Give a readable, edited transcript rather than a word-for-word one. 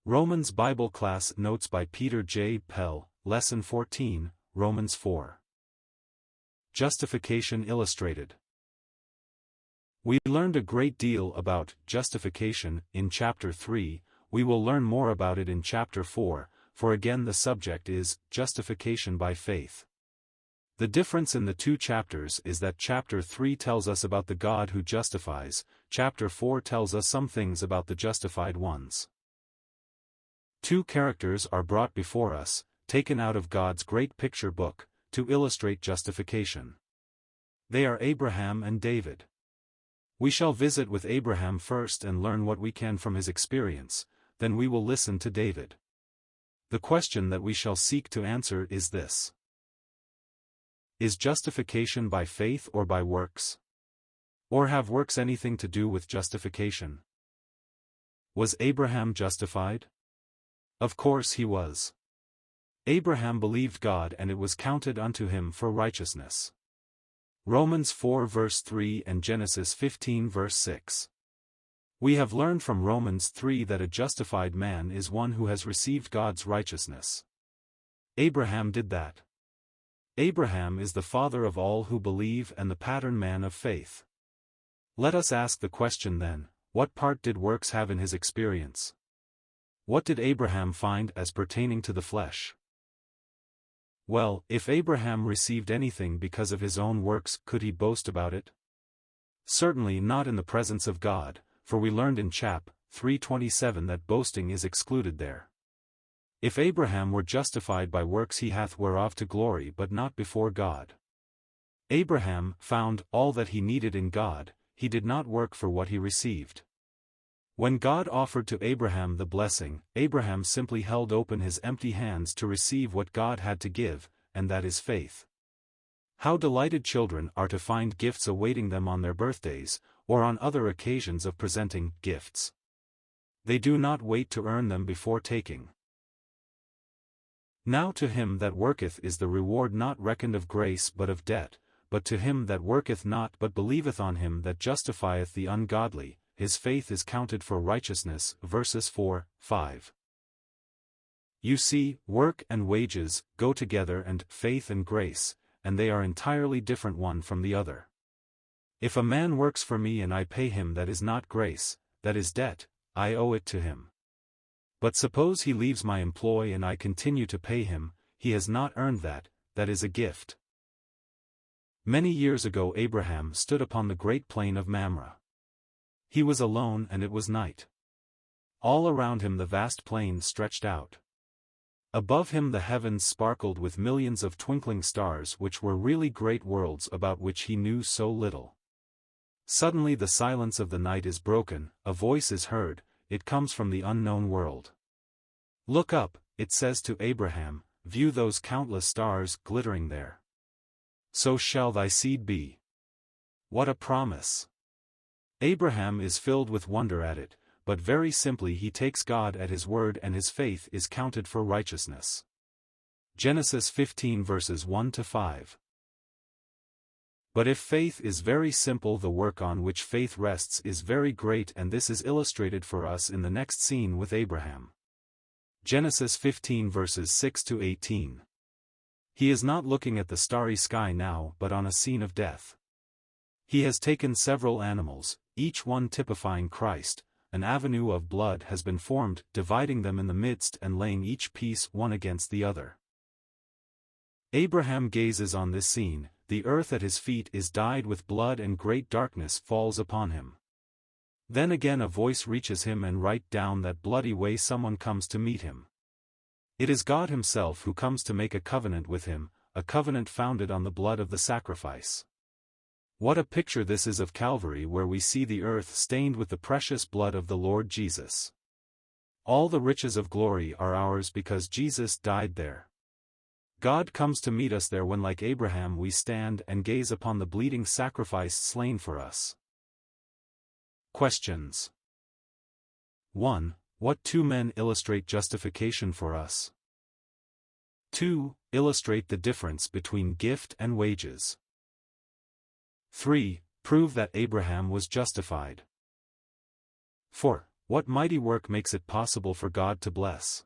Romans Bible Class Notes by Peter J. Pell, Lesson 14, Romans 4. Justification Illustrated. We learned a great deal about justification in Chapter 3, we will learn more about it in Chapter 4, for again the subject is justification by faith. The difference in the two chapters is that Chapter 3 tells us about the God who justifies, Chapter 4 tells us some things about the justified ones. Two characters are brought before us, taken out of God's great picture book, to illustrate justification. They are Abraham and David. We shall visit with Abraham first and learn what we can from his experience, then we will listen to David. The question that we shall seek to answer is this: is justification by faith or by works? Or have works anything to do with justification? Was Abraham justified? Of course he was. Abraham believed God and it was counted unto him for righteousness. Romans 4 verse 3 and Genesis 15 verse 6. We have learned from Romans 3 that a justified man is one who has received God's righteousness. Abraham did that. Abraham is the father of all who believe and the pattern man of faith. Let us ask the question then, what part did works have in his experience? What did Abraham find as pertaining to the flesh? Well, if Abraham received anything because of his own works, could he boast about it? Certainly not in the presence of God, for we learned in chap. 3:27 that boasting is excluded there. If Abraham were justified by works he hath whereof to glory but not before God. Abraham found all that he needed in God, he did not work for what he received. When God offered to Abraham the blessing, Abraham simply held open his empty hands to receive what God had to give, and that is faith. How delighted children are to find gifts awaiting them on their birthdays, or on other occasions of presenting gifts. They do not wait to earn them before taking. Now to him that worketh is the reward not reckoned of grace but of debt, but to him that worketh not but believeth on him that justifieth the ungodly, his faith is counted for righteousness. Verses 4, 5. You see, work and wages go together, and faith and grace, and they are entirely different one from the other. If a man works for me and I pay him, that is not grace, that is debt, I owe it to him. But suppose he leaves my employ and I continue to pay him, he has not earned that, that is a gift. Many years ago Abraham stood upon the great plain of Mamre. He was alone and it was night. All around him the vast plain stretched out. Above him the heavens sparkled with millions of twinkling stars which were really great worlds about which he knew so little. Suddenly the silence of the night is broken, a voice is heard, it comes from the unknown world. Look up, it says to Abraham, view those countless stars glittering there. So shall thy seed be. What a promise! Abraham is filled with wonder at it, but very simply he takes God at his word and his faith is counted for righteousness. Genesis 15 verses 1 to 5. But if faith is very simple, the work on which faith rests is very great, and this is illustrated for us in the next scene with Abraham. Genesis 15 verses 6 to 18. He is not looking at the starry sky now but on a scene of death. He has taken several animals, each one typifying Christ, an avenue of blood has been formed, dividing them in the midst and laying each piece one against the other. Abraham gazes on this scene, the earth at his feet is dyed with blood and great darkness falls upon him. Then again a voice reaches him and right down that bloody way someone comes to meet him. It is God himself who comes to make a covenant with him, a covenant founded on the blood of the sacrifice. What a picture this is of Calvary, where we see the earth stained with the precious blood of the Lord Jesus. All the riches of glory are ours because Jesus died there. God comes to meet us there when, like Abraham, we stand and gaze upon the bleeding sacrifice slain for us. Questions. 1. What two men illustrate justification for us? 2. Illustrate the difference between gift and wages. 3. Prove that Abraham was justified. 4. What mighty work makes it possible for God to bless?